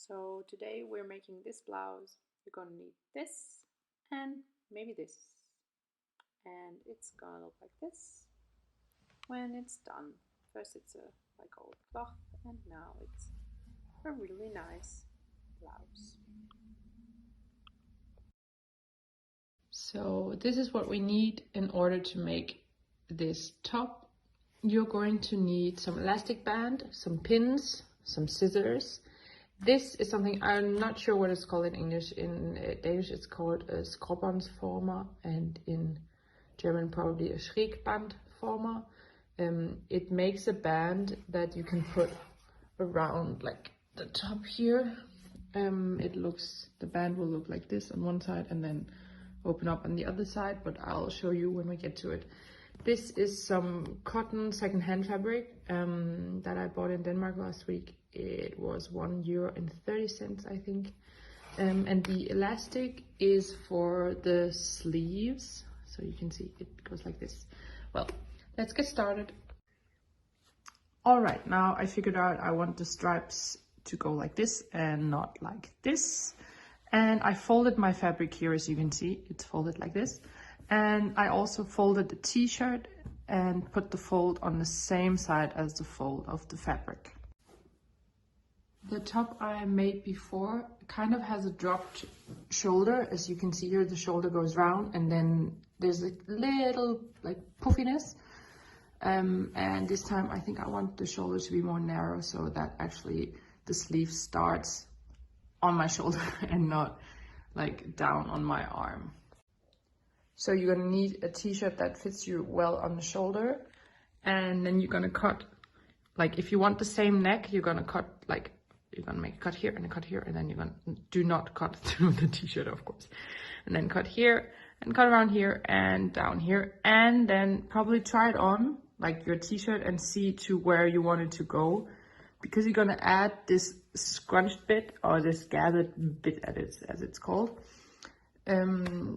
So today we're making this blouse. You're gonna need this and maybe this. And it's gonna look like this when it's done. First it's a like old cloth and now it's a really nice blouse. So this is what we need in order to make this top. You're going to need some elastic band, some pins, some scissors. This is something, I'm not sure what it's called in English. In Danish it's called a skråbåndsformer, and in German probably a schrägbandformer. It makes a band that you can put around like the top here. The band will look like this on one side and then open up on the other side, but I'll show you when we get to it. This is some cotton second-hand fabric that I bought in Denmark last week. It was €1.30, I think. And the elastic is for the sleeves. So you can see it goes like this. Well, let's get started. All right, now I figured out I want the stripes to go like this and not like this. And I folded my fabric here, as you can see, it's folded like this. And I also folded the t-shirt and put the fold on the same side as the fold of the fabric. The top I made before kind of has a dropped shoulder. As you can see here, the shoulder goes round and then there's a little like puffiness. And this time I think I want the shoulder to be more narrow so that actually the sleeve starts on my shoulder and not like down on my arm. So you're gonna need a t-shirt that fits you well on the shoulder, and then you're gonna cut, like if you want the same neck, you're gonna cut like, you're gonna make a cut here and a cut here, and then you're gonna do not cut through the t-shirt, of course, and then cut here and cut around here and down here, and then probably try it on like your t-shirt and see to where you want it to go, because you're gonna add this scrunched bit, or this gathered bit as it's called.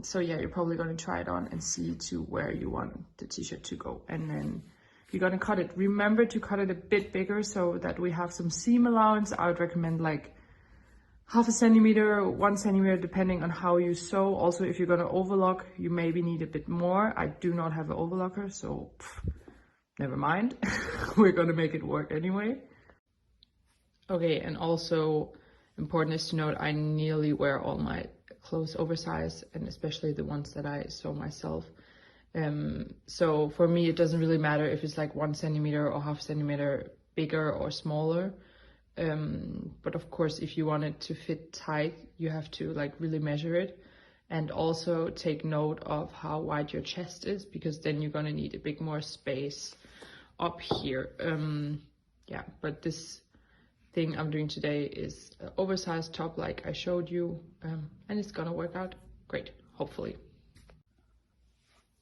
So yeah, you're probably gonna try it on and see to where you want the t-shirt to go, and then you're gonna cut it. Remember to cut it a bit bigger so that we have some seam allowance. I would recommend like 0.5 centimeter, 1 centimeter, depending on how you sew. Also, if you're gonna overlock, you maybe need a bit more. I do not have an overlocker, so never mind. We're gonna make it work anyway. Okay, and also important is to note, I nearly wear all my clothes oversized, and especially the ones that I sew myself. So for me, it doesn't really matter if it's like 1 centimeter or 0.5 centimeter bigger or smaller. But of course, if you want it to fit tight, you have to like really measure it, and also take note of how wide your chest is, because then you're gonna need a bit more space up here. Yeah, but this thing I'm doing today is an oversized top like I showed you, and it's gonna work out great, hopefully.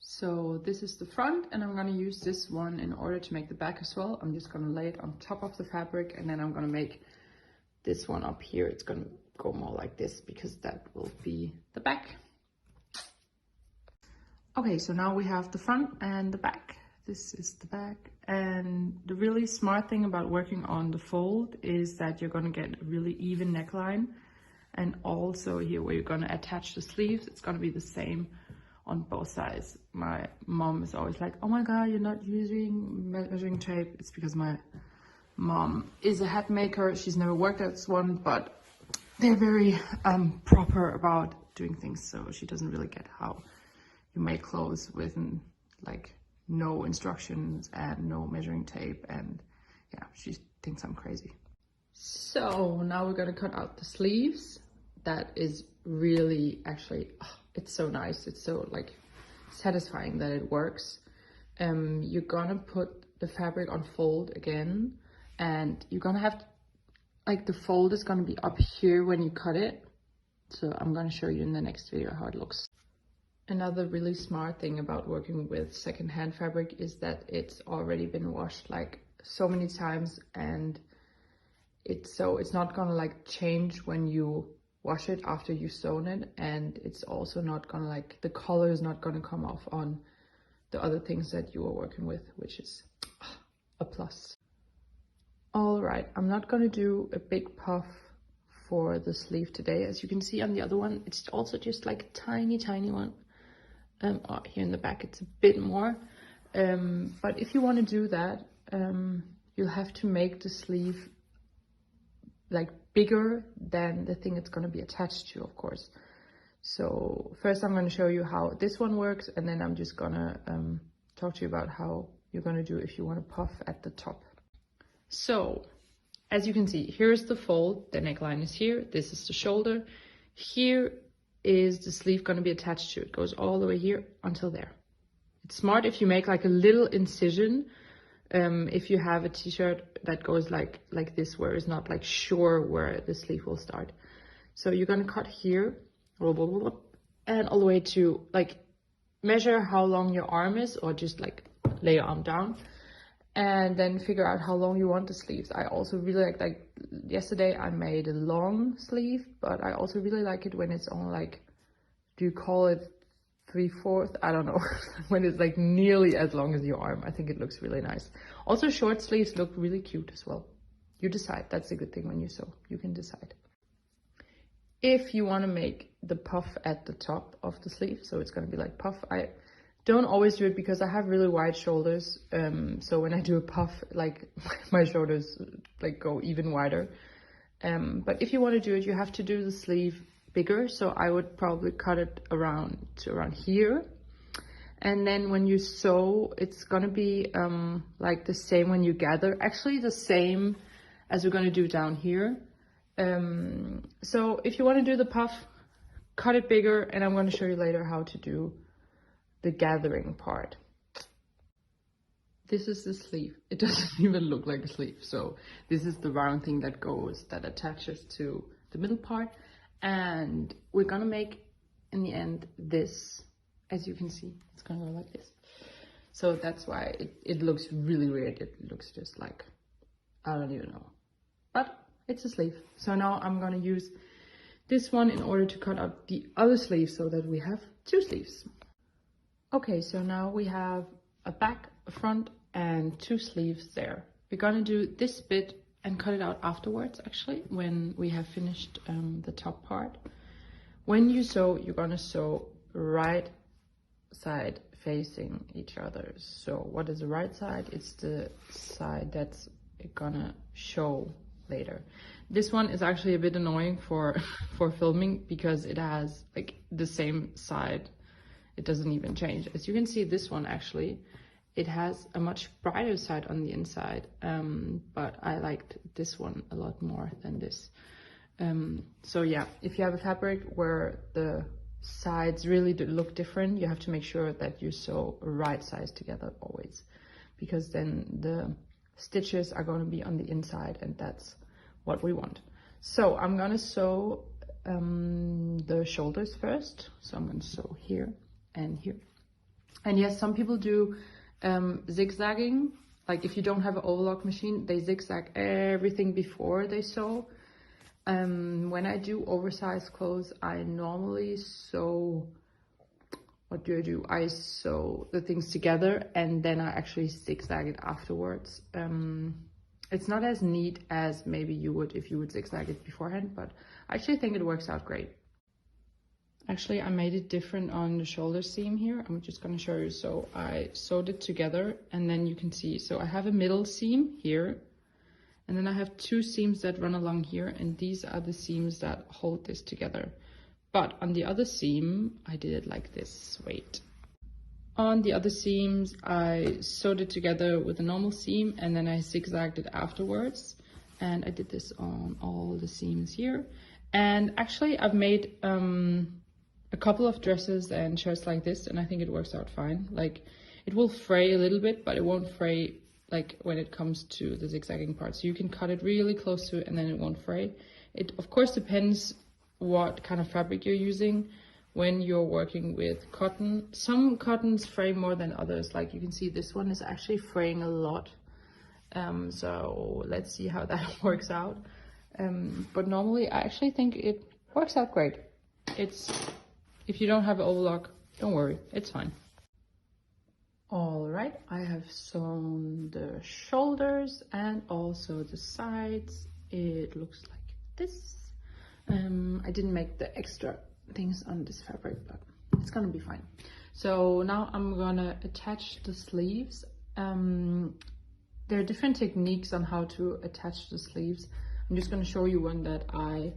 So this is the front, and I'm gonna use this one in order to make the back as well. I'm just gonna lay it on top of the fabric, and then I'm gonna make this one up here. It's gonna go more like this because that will be the back. Okay, so now we have the front and the back. This is the back, and the really smart thing about working on the fold is that you're gonna get a really even neckline, and also here where you're gonna attach the sleeves, it's gonna be the same on both sides. My mom is always like, oh my god, you're not using measuring tape. It's because my mom is a hat maker. She's never worked at one, but they're very proper about doing things, so she doesn't really get how you make clothes with like no instructions and no measuring tape, and yeah, she thinks I'm crazy. So now we're gonna cut out the sleeves. That is really, actually, it's so nice. It's so like satisfying that it works. You're gonna put the fabric on fold again, and you're gonna have like the fold is gonna be up here when you cut it. So I'm gonna show you in the next video how it looks. Another really smart thing about working with secondhand fabric is that it's already been washed like so many times, and it's not gonna like change when you wash it after you've sewn it, and it's also not gonna like, the color is not gonna come off on the other things that you are working with, which is a plus. All right, I'm not gonna do a big puff for the sleeve today. As you can see on the other one, it's also just like a tiny one. Here in the back it's a bit more. But if you want to do that, you'll have to make the sleeve like bigger than the thing it's going to be attached to, of course. So first I'm going to show you how this one works, and then I'm just gonna talk to you about how you're going to do if you want to puff at the top. So as you can see, here's the fold, the neckline is here, this is the shoulder, here is the sleeve going to be attached to. It goes all the way here until there. It's smart if you make like a little incision, if you have a t-shirt that goes like this, where it's not like sure where the sleeve will start. So you're going to cut here and all the way to like measure how long your arm is, or just like lay your arm down and then figure out how long you want the sleeves. I also really like yesterday I made a long sleeve, but I also really like it when it's on like, do you call it 3/4? I don't know. When it's like nearly as long as your arm. I think it looks really nice. Also short sleeves look really cute as well. You decide. That's a good thing when you sew. You can decide. If you want to make the puff at the top of the sleeve, so it's going to be like puff, I don't always do it because I have really wide shoulders. So when I do a puff, like my shoulders like go even wider. But if you want to do it, you have to do the sleeve bigger. So I would probably cut it around here. And then when you sew, it's going to be like the same when you gather. Actually the same as we're going to do down here. So if you want to do the puff, cut it bigger, and I'm going to show you later how to do the gathering part. This is the sleeve. It doesn't even look like a sleeve. So this is the round thing that attaches to the middle part, and we're gonna make in the end this. As you can see, it's gonna go like this. So that's why it looks really weird. It looks just like, I don't even know, but it's a sleeve. So now I'm gonna use this one in order to cut out the other sleeve so that we have two sleeves. Okay, so now we have a back, a front, and two sleeves there. We're gonna do this bit and cut it out afterwards, actually, when we have finished the top part. When you sew, you're gonna sew right side facing each other. So what is the right side? It's the side that's gonna show later. This one is actually a bit annoying for filming because it has like the same side. It doesn't even change. As you can see, this one actually, it has a much brighter side on the inside, but I liked this one a lot more than this. So yeah, if you have a fabric where the sides really do look different, you have to make sure that you sew right sides together always, because then the stitches are going to be on the inside, and that's what we want. So I'm going to sew the shoulders first. So I'm going to sew here and here. And yes, some people do zigzagging. Like if you don't have an overlock machine, they zigzag everything before they sew. When I do oversized clothes, I normally sew, what do? I sew the things together and then I actually zigzag it afterwards. It's not as neat as maybe you would if you would zigzag it beforehand, but I actually think it works out great. Actually, I made it different on the shoulder seam here. I'm just going to show you. So I sewed it together and then you can see. So I have a middle seam here and then I have two seams that run along here, and these are the seams that hold this together. But on the other seam, I did it like this. Wait. On the other seams, I sewed it together with a normal seam and then I zigzagged it afterwards. And I did this on all the seams here. And actually, I've made a couple of dresses and shirts like this, and I think it works out fine. Like, it will fray a little bit, but it won't fray like when it comes to the zigzagging part. So you can cut it really close to it and then it won't fray. It of course depends what kind of fabric you're using when you're working with cotton. Some cottons fray more than others. Like you can see, this one is actually fraying a lot. So let's see how that works out. But normally I actually think it works out great. If you don't have an overlock, don't worry, it's fine. All right, I have sewn the shoulders and also the sides. It looks like this. I didn't make the extra things on this fabric, but it's gonna be fine. So now I'm gonna attach the sleeves. There are different techniques on how to attach the sleeves. I'm just gonna show you one that I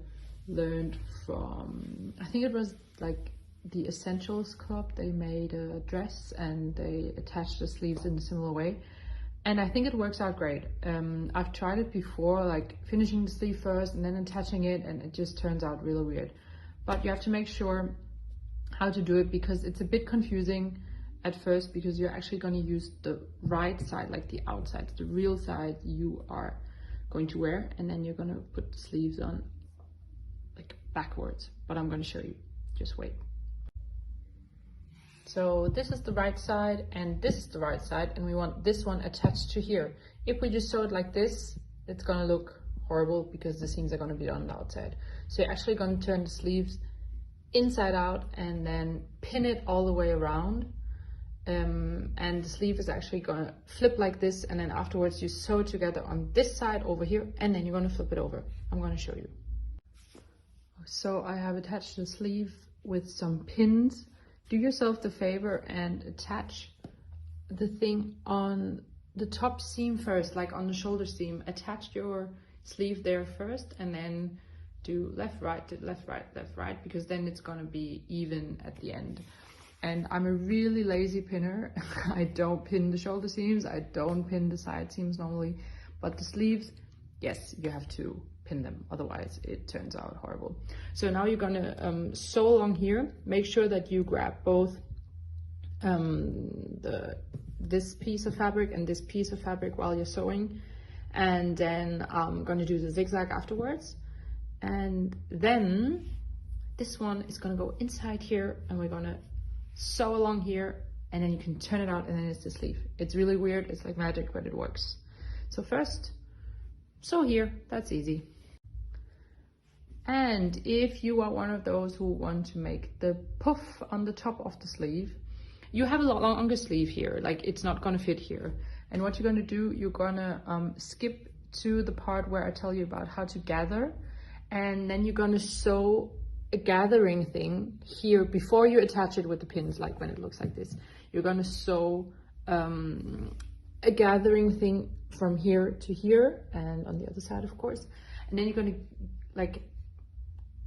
learned from, I think it was like the Essentials Club. They made a dress and they attached the sleeves in a similar way. And I think it works out great. I've tried it before, like finishing the sleeve first and then attaching it, and it just turns out really weird. But you have to make sure how to do it, because it's a bit confusing at first, because you're actually going to use the right side, like the outside, the real side you are going to wear, and then you're going to put the sleeves on like backwards. But I'm going to show you, just wait. So this is the right side and this is the right side, and we want this one attached to here. If we just sew it like this, it's gonna look horrible because the seams are gonna be on the outside. So you're actually gonna turn the sleeves inside out and then pin it all the way around. And the sleeve is actually gonna flip like this, and then afterwards you sew it together on this side over here, and then you're gonna flip it over. I'm gonna show you. So I have attached the sleeve with some pins. Do yourself the favor and attach the thing on the top seam first, like on the shoulder seam. Attach your sleeve there first, and then do left, right, left, right, left, right, because then it's gonna be even at the end. And I'm a really lazy pinner. I don't pin the shoulder seams, I don't pin the side seams normally, but the sleeves, yes, you have to pin them, otherwise it turns out horrible. So now you're gonna sew along here. Make sure that you grab both this piece of fabric and this piece of fabric while you're sewing, and then I'm gonna do the zigzag afterwards. And then this one is gonna go inside here, and we're gonna sew along here, and then you can turn it out, and then it's the sleeve. It's really weird, it's like magic, but it works. So first, sew here, that's easy. And if you are one of those who want to make the puff on the top of the sleeve, you have a longer sleeve here, like it's not gonna fit here. And what you're gonna do, you're gonna skip to the part where I tell you about how to gather, and then you're gonna sew a gathering thing here before you attach it with the pins, like when it looks like this. You're gonna sew a gathering thing from here to here, and on the other side, of course. And then you're gonna like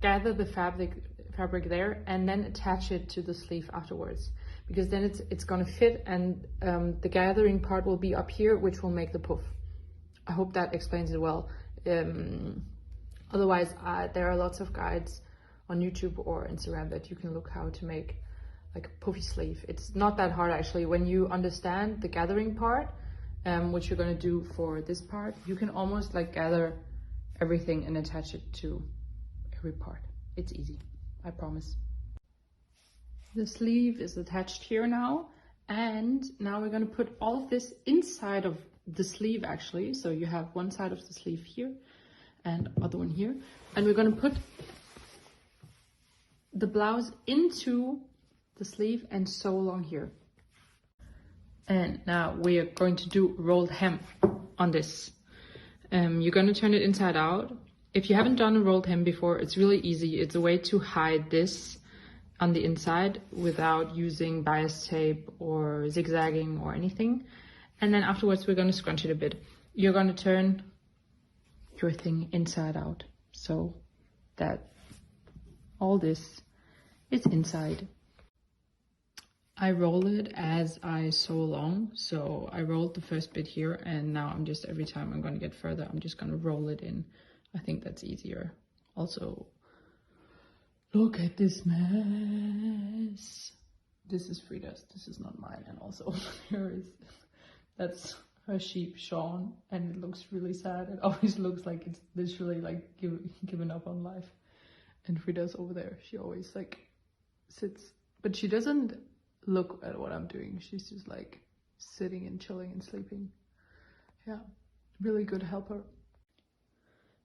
gather the fabric there, and then attach it to the sleeve afterwards, because then it's gonna fit, and the gathering part will be up here, which will make the puff. I hope that explains it well. Otherwise, there are lots of guides on YouTube or Instagram that you can look how to make like a puffy sleeve. It's not that hard actually. When you understand the gathering part, which you're gonna do for this part, you can almost like gather everything and attach it to every part. It's easy, I promise. The sleeve is attached here now, and now we're gonna put all of this inside of the sleeve actually. So you have one side of the sleeve here and other one here, and we're gonna put the blouse into the sleeve and sew along here. And now we are going to do rolled hem on this. You're gonna turn it inside out. If you haven't done a rolled hem before, it's really easy. It's a way to hide this on the inside without using bias tape or zigzagging or anything. And then afterwards, we're gonna scrunch it a bit. You're gonna turn your thing inside out so that all this is inside. I roll it as I sew along. So I rolled the first bit here, and now I'm just, every time I'm gonna get further, I'm just gonna roll it in. I think that's easier. Also, look at this mess. This is Frida's, this is not mine. And also that's her sheep, Sean, and it looks really sad. It always looks like it's literally like given up on life. And Frida's over there, she always like sits, but she doesn't look at what I'm doing. She's just like sitting and chilling and sleeping. Yeah, really good helper.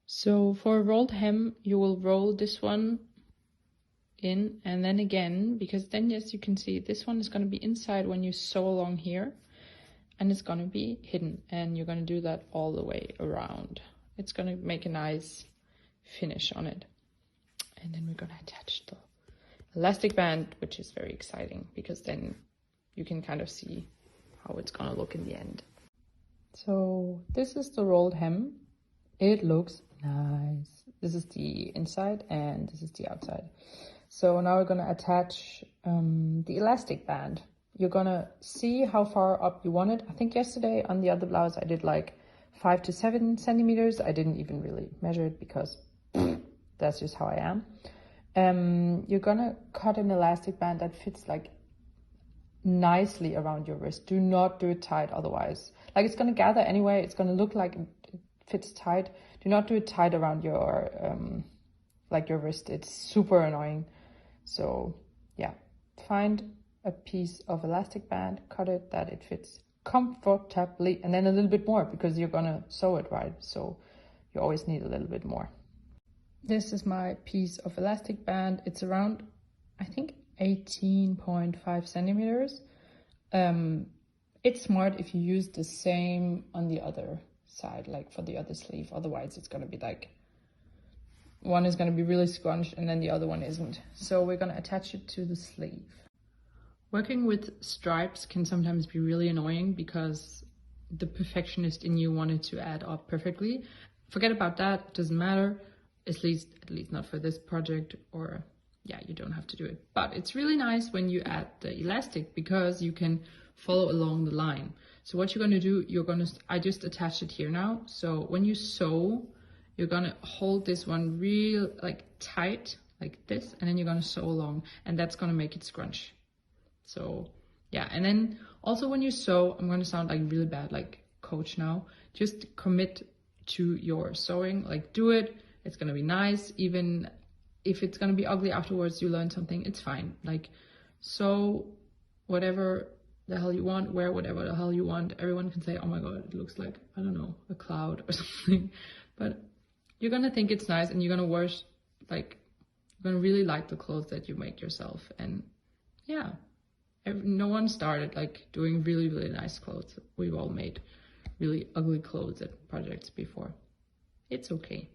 So for a rolled hem, you will roll this one in and then again, because then, yes, you can see this one is going to be inside when you sew along here, and it's going to be hidden, and you're going to do that all the way around. It's going to make a nice finish on it. And then we're gonna attach the elastic band, which is very exciting because then you can kind of see how it's gonna look in the end. So this is the rolled hem. It looks nice. This is the inside and this is the outside. So now we're gonna attach the elastic band. You're gonna see how far up you want it. I think yesterday on the other blouse I did like 5 to 7 centimeters. I didn't even really measure it because that's just how I am. You're gonna cut an elastic band that fits like nicely around your wrist. Do not do it tight, otherwise like it's gonna gather anyway. It's gonna look like it fits tight. Do not do it tight around your like your wrist. It's super annoying. So yeah, find a piece of elastic band, cut it that it fits comfortably, and then a little bit more because you're gonna sew it, right? So you always need a little bit more. This is my piece of elastic band. It's around, I think, 18.5 centimeters. It's smart if you use the same on the other side, like for the other sleeve. Otherwise, it's gonna be like, one is gonna be really scrunched and then the other one isn't. So we're gonna attach it to the sleeve. Working with stripes can sometimes be really annoying because the perfectionist in you wanted to add up perfectly. Forget about that, doesn't matter. At least not for this project, or yeah, you don't have to do it. But it's really nice when you add the elastic because you can follow along the line. So what you're gonna do, I just attached it here now. So when you sew, you're gonna hold this one real like tight like this, and then you're gonna sew along, and that's gonna make it scrunch. So yeah, and then also when you sew, I'm gonna sound like really bad, like coach now, just commit to your sewing, like do it. It's gonna be nice. Even if it's gonna be ugly afterwards, you learn something, it's fine. Like, sew whatever the hell you want, wear whatever the hell you want. Everyone can say, oh my god, it looks like, I don't know, a cloud or something. But you're gonna think it's nice, and you're gonna wear, like, you're gonna really like the clothes that you make yourself. And yeah, no one started like doing really, really nice clothes. We've all made really ugly clothes at projects before. It's okay.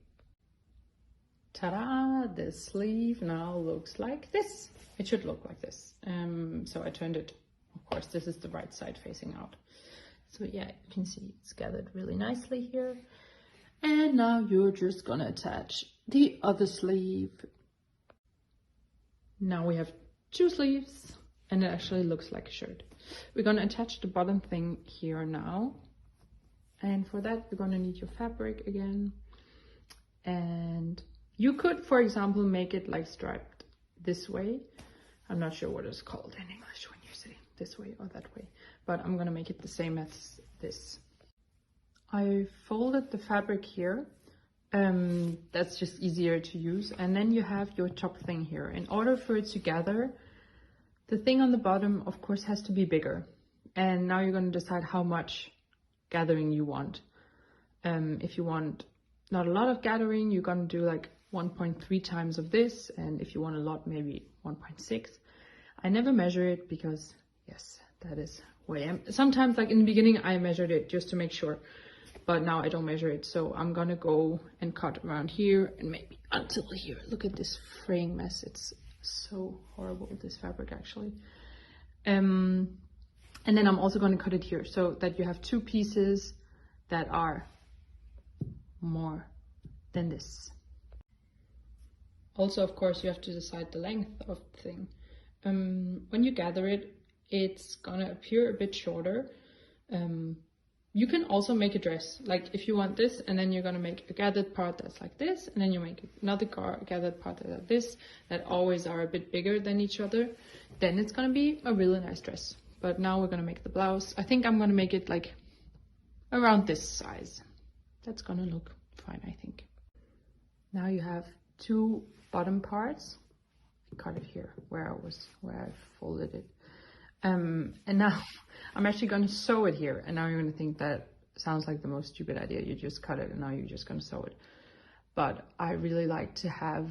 Ta-da! The sleeve now looks like this. It should look like this. So I turned it, of course, this is the right side facing out. So yeah, you can see it's gathered really nicely here. And now you're just gonna attach the other sleeve. Now we have 2 sleeves, and it actually looks like a shirt. We're gonna attach the bottom thing here now. And for that, you're gonna need your fabric again. And you could, for example, make it like striped this way. I'm not sure what it's called in English when you say this way or that way, but I'm gonna make it the same as this. I folded the fabric here. That's just easier to use. And then you have your top thing here. In order for it to gather, the thing on the bottom, of course, has to be bigger. And now you're gonna decide how much gathering you want. If you want not a lot of gathering, you're gonna do like 1.3 times of this, and if you want a lot, maybe 1.6. I never measure it because yes, that is who I am. Sometimes, like in the beginning, I measured it just to make sure, but now I don't measure it. So I'm gonna go and cut around here and maybe until here. Look at this fraying mess. It's so horrible, this fabric actually. And then I'm also gonna cut it here so that you have 2 pieces that are more than this. Also, of course, you have to decide the length of the thing. When you gather it, it's gonna appear a bit shorter. You can also make a dress, like if you want this, and then you're gonna make a gathered part that's like this, and then you make another gathered part that's like this, that always are a bit bigger than each other. Then it's gonna be a really nice dress. But now we're gonna make the blouse. I think I'm gonna make it like around this size. That's gonna look fine, I think. Now you have 2 bottom parts. I cut it here where I folded it. And now I'm actually gonna sew it here. And now you're gonna think that sounds like the most stupid idea. You just cut it and now you're just gonna sew it. But I really like to have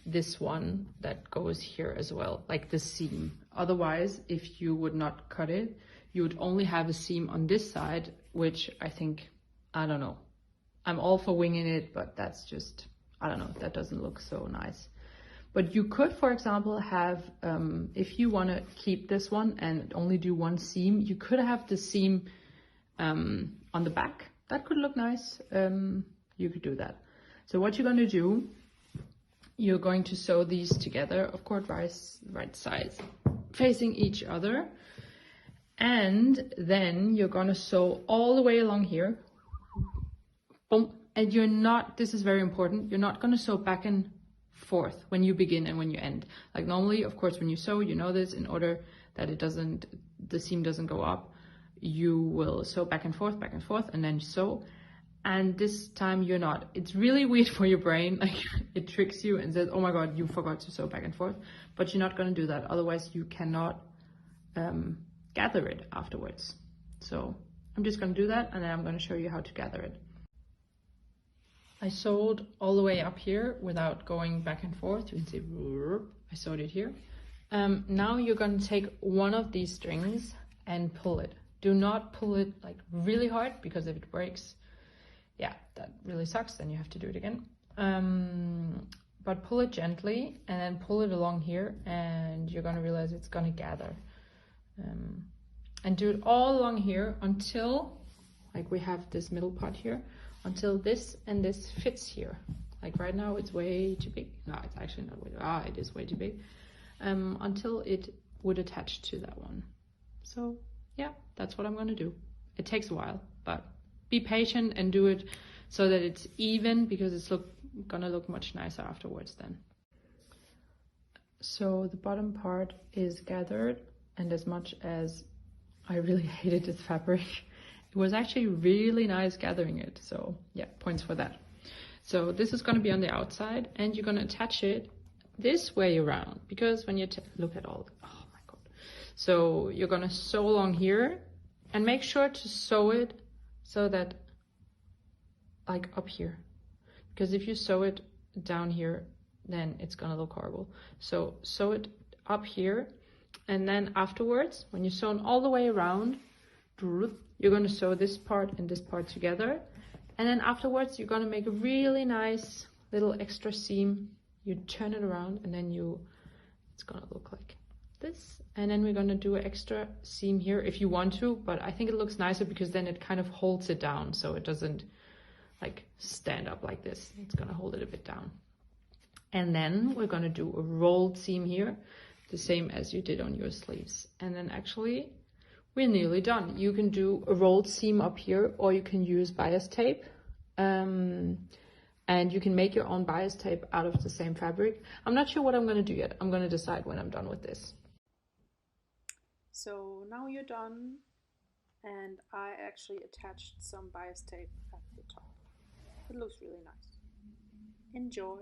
this one that goes here as well, like the seam. Otherwise, if you would not cut it, you would only have a seam on this side, which I think, I don't know. I'm all for winging it, but that's just, I don't know, that doesn't look so nice. But you could, for example, have, if you want to keep this one and only do one seam, you could have the seam on the back. That could look nice. You could do that. So what you're going to do, you're going to sew these together, of course, right sides, facing each other. And then you're going to sew all the way along here. Boom. And you're not, this is very important, you're not going to sew back and forth when you begin and when you end. Like normally, of course, when you sew, you know this, in order that the seam doesn't go up, you will sew back and forth, and then sew. And this time you're not. It's really weird for your brain, like it tricks you and says, oh my god, you forgot to sew back and forth, but you're not going to do that, otherwise you cannot gather it afterwards. So I'm just going to do that, and then I'm going to show you how to gather it. I sewed all the way up here without going back and forth. You can see I sewed it here. Now you're going to take one of these strings and pull it. Do not pull it like really hard, because if it breaks, yeah, that really sucks, then you have to do it again. But pull it gently and then pull it along here, and you're going to realize it's going to gather. And do it all along here until, like we have this middle part here, until this and this fits here. Like right now it's way too big. No, it's actually not way too, it is way too big. Until it would attach to that one. So yeah, that's what I'm going to do. It takes a while, but be patient and do it so that it's even, because it's gonna look much nicer afterwards then. So the bottom part is gathered, and as much as I really hated this fabric, it was actually really nice gathering it. So yeah, points for that. So this is going to be on the outside, and you're going to attach it this way around, because when you look at all, oh my god. So you're going to sew along here, and make sure to sew it so that, like up here, because if you sew it down here, then it's going to look horrible. So sew it up here, and then afterwards, when you've sewn all the way around, you're going to sew this part and this part together, and then afterwards you're going to make a really nice little extra seam. You turn it around, and then it's going to look like this, and then we're going to do an extra seam here if you want to, but I think it looks nicer because then it kind of holds it down, so it doesn't like stand up like this. It's going to hold it a bit down. And then we're going to do a rolled seam here, the same as you did on your sleeves. And then actually we're nearly done. You can do a rolled seam up here, or you can use bias tape. And you can make your own bias tape out of the same fabric. I'm not sure what I'm going to do yet. I'm going to decide when I'm done with this. So now you're done, and I actually attached some bias tape at the top. It looks really nice. Enjoy!